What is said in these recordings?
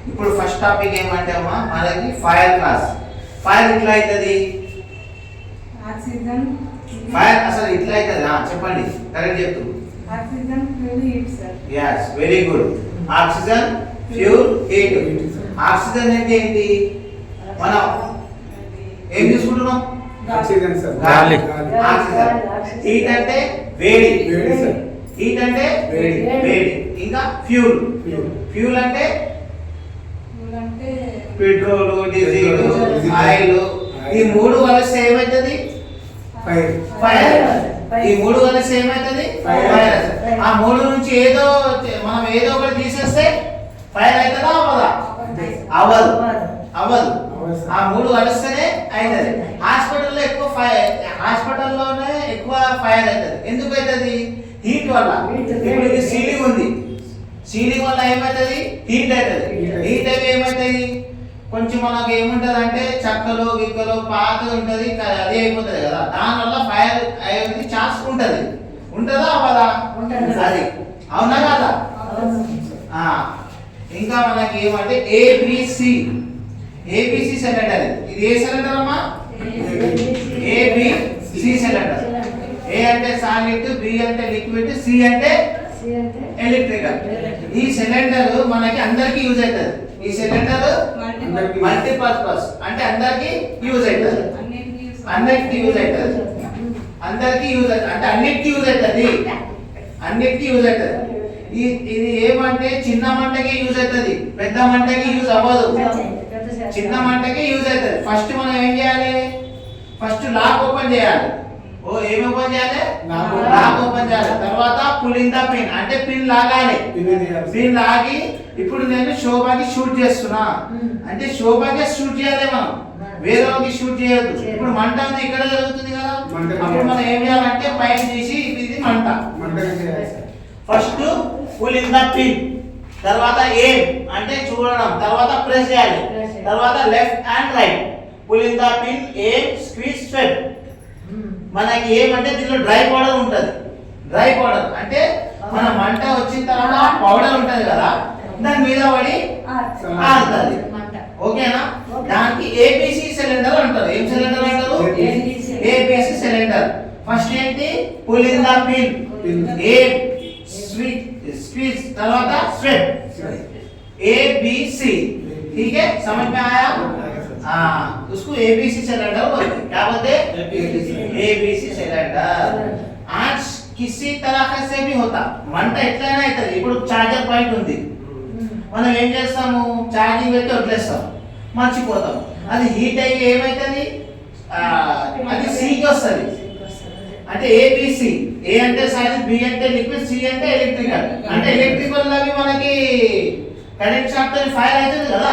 ఇప్పుడు first topic ఏమంటే అమ్మా మనకి ఫైర్ క్లాస్. ఫైర్ ఇట్లా అవుతుంది, ఆక్సిజన్ ఫైర్ అసలు ఇట్లా అవుతుంది. చెప్పండి, కరెక్ట్ చెప్తూ. Oxygen fuel heat sir. yes very good. Oxygen fuel heat. Oxygen అంటే ఏంటి? మనం ఏం తీసుకుంటున్నాం? ఆక్సిజన్ సార్, గాలి. ఆక్సిజన్. హీట్ అంటే వేడి. వేడి సార్. హీట్ అంటే వేడి. వేడి. ఇంకా ఫ్యూల్. ఫ్యూల్ అంటే ఫ్యూల్ అంటే పెట్రోల్, డీజిల్, ఆయిల్. ఈ మూడు కలిస్తే ఏమవుతుంది? ఫైర్. ఫైర్. ఈ మూడు కలిస్తే ఏమవుతుంది? ఫైర్. ఆ మూడు నుంచి మనం ఏదో ఒకటి తీసేస్తే ఫైర్ అవుతుందా అవ్వదా? అవ్వదు. అవ్వదు. ఆ మూడు కలిస్తేనే అవుతుంది. హాస్పిటల్లోనే ఎక్కువ ఫైర్ అవుతుంది. ఎందుకు అవుతుంది? హీట్ వల్ల. ఇప్పుడు ఇది సీలింగ్ ఉంది, సీలింగ్ వల్ల ఏమవుతుంది? హీట్ అవుతుంది. హీట్ అయితే ఏమవుతుంది? కొంచెం మనకు ఏముంటది అంటే చక్కలు గిక్కలు పాతది ఉంటది, అది అయిపోతుంది కదా. దానివల్ల ఫైర్ అయ్యేది ఛాన్స్ ఉంటది. ఉంటుందా అవ్వదా? అది అవునా కదా? ఇంకా మనకి ఏమంటే ఏబిసి. ABC cylinder. ఇది ఏ సిలిండర్ అమ్మా? ABC cylinder. ఏ అంటే సాలిడ్, బి అంటే లిక్విడ్, సి అంటే ఎలక్ట్రికల్. ఈ సిలిండర్ మనకి అందరికి యూజ్ అవుతుంది. ఈ సిలిండర్ మల్టీపర్పస్ అంటే అందరికి యూజ్ అవుతుంది. అన్నిటికీ యూజ్ అవుతుంది. అందరికి యూజ్ అవుతుంది అంటే అన్నిటికీ యూజ్ అవుతుంది. అన్నిటికీ యూజ్ అవుతుంది. ఇది ఏమంటే చిన్న మంటకి యూజ్ అవుతుంది, పెద్ద మంటకి యూజ్ అవ్వదు. చిన్న మంటకి యూజ్ అవుతుంది. ఫస్ట్ మనం ఏం చేయాలి? ఫస్ట్ లాక్ ఓపెన్ చేయాలి. ఏమి ఓపెన్ చేయాలి? లాక్ ఓపెన్ చేయాలి. తర్వాత పులింగ్ ద పిన్ అంటే పిన్ లాగాలి. పిన్ లాగి ఇప్పుడు నేను శోభాకి షూట్ చేస్తున్నా అంటే శోభాకి షూట్ చేయాలి, మనం వేరే వాళ్ళకి షూట్ చేయొద్దు. ఇప్పుడు మంట ఉంది ఇక్కడ జరుగుతుంది కదా, అప్పుడు మనం ఏం చేయాలంటే పైన తీసి ఇది మంట. ఫస్ట్ పులింగ్ ద పిన్, తర్వాత ఏం అంటే చూడడం, తర్వాత ప్రెస్ చేయాలి, తర్వాత left and right. Pulling the pin, ఏం, స్క్వీజ్, స్వెప్. మనకి ఏమంటే దీనిలో డ్రై పౌడర్ ఉంటుంది. డ్రై పౌడర్ అంటే మన మంట వచ్చిన తర్వాత పౌడర్ ఉంటది కదా, దాని మీద పడి ఆడుతుంది. ఓకేనా? దానికి ఏబిసి సిలిండర్ అంటారు. ఏం సిలిండర్ అంటారు? A B C cylinder. ఫస్ట్ ఏంటి? పులింగ్ ద పిన్, ఏం, स्क्वीज, తర్వాత स्वेप. A B C. ठीक है, समझ में आया? हाँ, उसको एबीसी सिलेंडर बोलते हैं. क्या बोलते हैं? ABC cylinder. आज किसी तरह से भी होता మంట ఎట్లైనా అవుతుంది. ఇప్పుడు చార్జర్ పాయింట్ ఉంది, మనం ఏం చేస్తాము? ఛార్జింగ్ పెట్టి వదిలేస్తాం, మర్చిపోతాం. అది హీట్ అయ్యి ఏమవుతుంది? అది సికి వస్తుంది. అంటే ఏబిసి. ఏ అంటే సాలిడ్, బి అంటే లిక్విడ్, సి అంటే ఎలక్ట్రికల్. అంటే ఎలక్ట్రికల్ అవి మనకి కరెంట్ షాక్ తో ఫైర్ అవుతుంది కదా,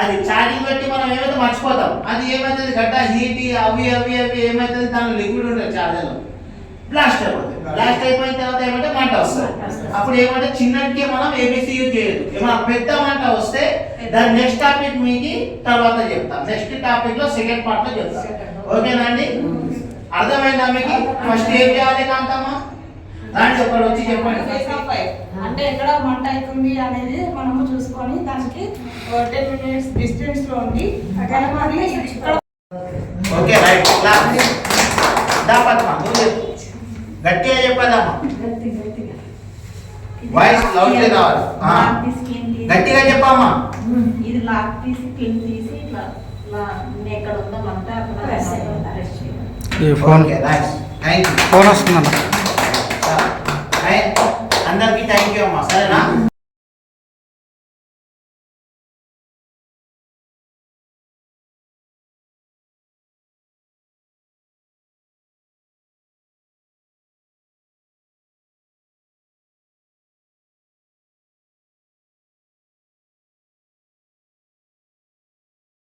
అది ఛార్జింగ్ పెట్టి మనం ఏమైతే మర్చిపోతాం. అది ఏమైతుంది? గడ్డ హీట్ అవి అవి అవి ఏమైతుంది? దానిలో లిక్విడ్ ఉంటుంది, ఛార్జర్ లో బ్లాస్ట్ అయిపోతుంది. బ్లాస్ట్ అయిపోయిన తర్వాత ఏమంటే మంట వస్తుంది. అప్పుడు ఏమంటే చిన్నటికే మనం ఏబిసి యూజ్ చేయొద్దు. ఏమైనా పెద్ద మంట వస్తే దాని నెక్స్ట్ టాపిక్ మీకు తర్వాత చెప్తాం. నెక్స్ట్ టాపిక్ లో సెకండ్ పార్ట్ లో చెప్తాం. ఓకేనా అండి? అర్థమైందా మీకు? ఫస్ట్ ఏం చేయాలి కాంతమ్మా? దాంట్లో ఒకటి వచ్చి చెప్పండి. అంటే ఎక్కడ మంట అవుతుంది అనేది మనము చూసుకొని దానికి 10 minutes డిస్టెన్స్ లో ఉండి ఓకే రైట్. క్లాస్ దాపత్మా నువ్వు గట్టిగా చెప్పాలమ్మా, వాయిస్ లౌడ్గా రావాలి. గట్టిగా చెప్పమ్మా. ఇది లాక్ తీసి పిన్ తీసి ఇట్లా ఎక్కడ ఉందో మంట అక్కడ ఫోన్ థ్యాంక్ యూ. ఫోన్ వస్తుందన్న. అందరికీ థ్యాంక్ యూ అమ్మా. సరేనా?